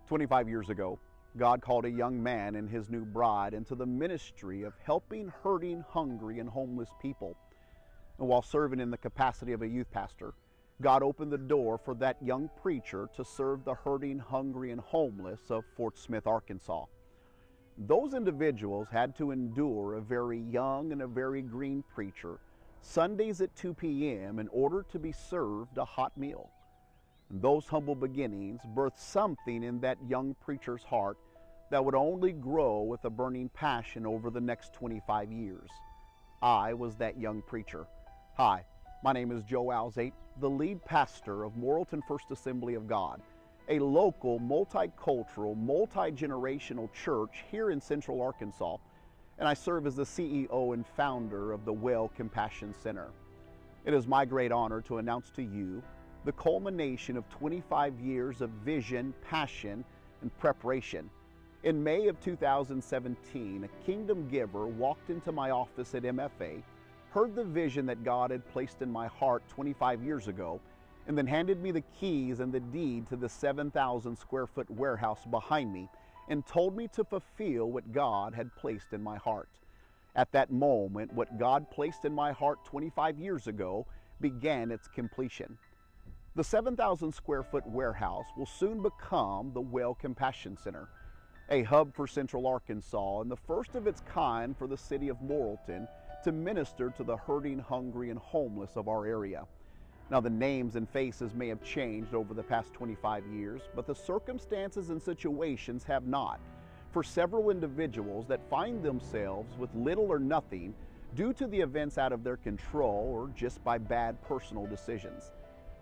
25 years ago, God called a young man and his new bride into the ministry of helping hurting, hungry, and homeless people. And while serving in the capacity of a youth pastor, God opened the door for that young preacher to serve the hurting, hungry, and homeless of Fort Smith, Arkansas. Those individuals had to endure a very young and a very green preacher Sundays at 2 p.m. in order to be served a hot meal. Those humble beginnings birthed something in that young preacher's heart that would only grow with a burning passion over the next 25 years. I was that young preacher. Hi, my name is Joe Alzate, the lead pastor of Morrilton First Assembly of God, a local, multicultural, multi-generational church here in Central Arkansas, and I serve as the CEO and founder of the Well Compassion Center. It is my great honor to announce to you the culmination of 25 years of vision, passion, and preparation. In May of 2017, a kingdom giver walked into my office at MFA, heard the vision that God had placed in my heart 25 years ago, and then handed me the keys and the deed to the 7,000 square foot warehouse behind me and told me to fulfill what God had placed in my heart. At that moment, what God placed in my heart 25 years ago began its completion. The 7,000 square foot warehouse will soon become the Well Compassion Center, a hub for Central Arkansas and the first of its kind for the city of Morrilton to minister to the hurting, hungry, and homeless of our area. Now, the names and faces may have changed over the past 25 years, but the circumstances and situations have not. For several individuals that find themselves with little or nothing due to the events out of their control or just by bad personal decisions.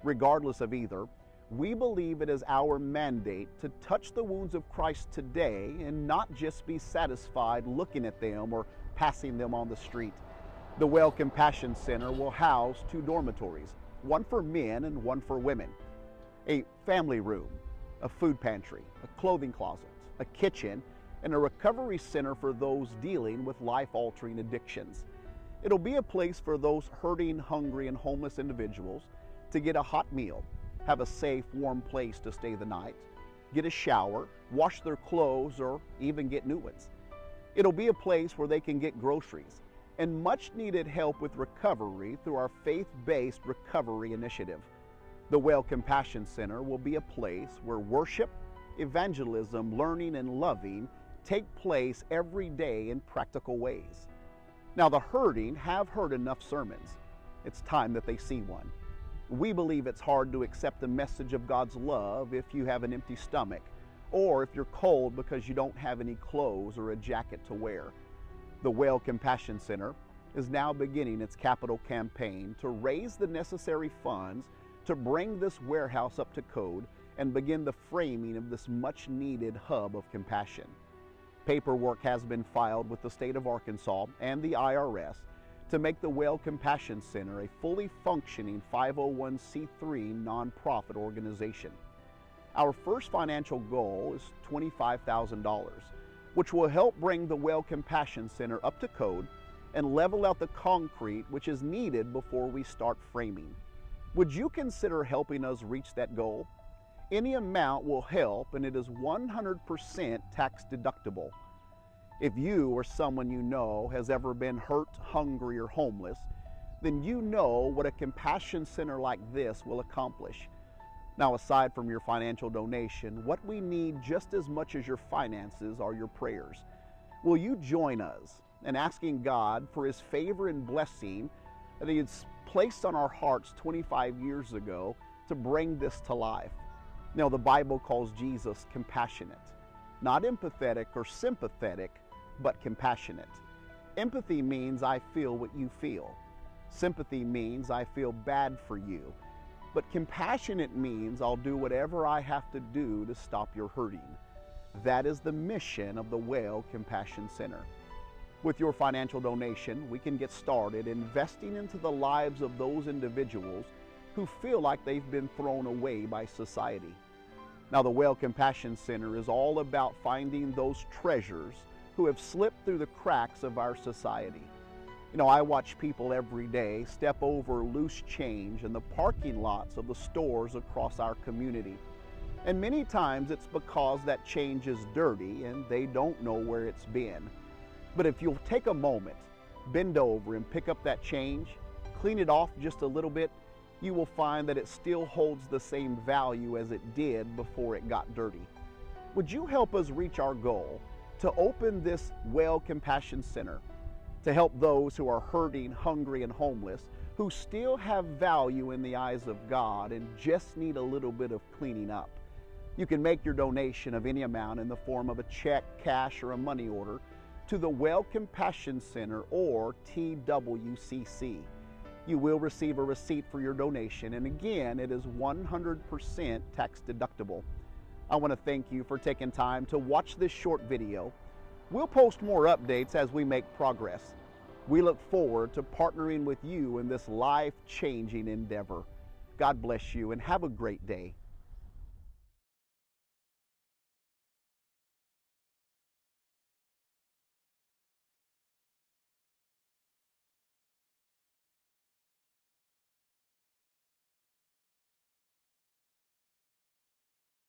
Regardless of either, we believe it is our mandate to touch the wounds of Christ today and not just be satisfied looking at them or passing them on the street. The Well Compassion Center will house 2 dormitories, one for men and one for women, a family room, a food pantry, a clothing closet, a kitchen, and a recovery center for those dealing with life-altering addictions. It'll be a place for those hurting, hungry, and homeless individuals to get a hot meal, have a safe, warm place to stay the night, get a shower, wash their clothes, or even get new ones. It'll be a place where they can get groceries and much needed help with recovery through our faith-based recovery initiative. The Well Compassion Center will be a place where worship, evangelism, learning, and loving take place every day in practical ways. Now, the hurting have heard enough sermons. It's time that they see one. We believe it's hard to accept the message of God's love if you have an empty stomach, or if you're cold because you don't have any clothes or a jacket to wear. The Well Compassion Center is now beginning its capital campaign to raise the necessary funds to bring this warehouse up to code and begin the framing of this much-needed hub of compassion. Paperwork has been filed with the state of Arkansas and the IRS to make the Well Compassion Center a fully functioning 501c3 nonprofit organization. Our first financial goal is $25,000, which will help bring the Well Compassion Center up to code and level out the concrete which is needed before we start framing. Would you consider helping us reach that goal? Any amount will help, and it is 100% tax deductible. If you or someone you know has ever been hurt, hungry, or homeless, then you know what a compassion center like this will accomplish. Now, aside from your financial donation, what we need just as much as your finances are your prayers. Will you join us in asking God for His favor and blessing that He has placed on our hearts 25 years ago to bring this to life? Now, the Bible calls Jesus compassionate, not empathetic or sympathetic, but compassionate. Empathy means I feel what you feel. Sympathy means I feel bad for you. But compassionate means I'll do whatever I have to do to stop your hurting. That is the mission of the Well Compassion Center. With your financial donation, we can get started investing into the lives of those individuals who feel like they've been thrown away by society. Now, the Well Compassion Center is all about finding those treasures who have slipped through the cracks of our society. You know, I watch people every day step over loose change in the parking lots of the stores across our community. And many times it's because that change is dirty and they don't know where it's been. But if you'll take a moment, bend over and pick up that change, clean it off just a little bit, you will find that it still holds the same value as it did before it got dirty. Would you help us reach our goal to open this Well Compassion Center to help those who are hurting, hungry, and homeless, who still have value in the eyes of God and just need a little bit of cleaning up? You can make your donation of any amount in the form of a check, cash, or a money order to the Well Compassion Center or TWCC. You will receive a receipt for your donation, and again, it is 100% tax deductible. I want to thank you for taking time to watch this short video. We'll post more updates as we make progress. We look forward to partnering with you in this life-changing endeavor. God bless you and have a great day.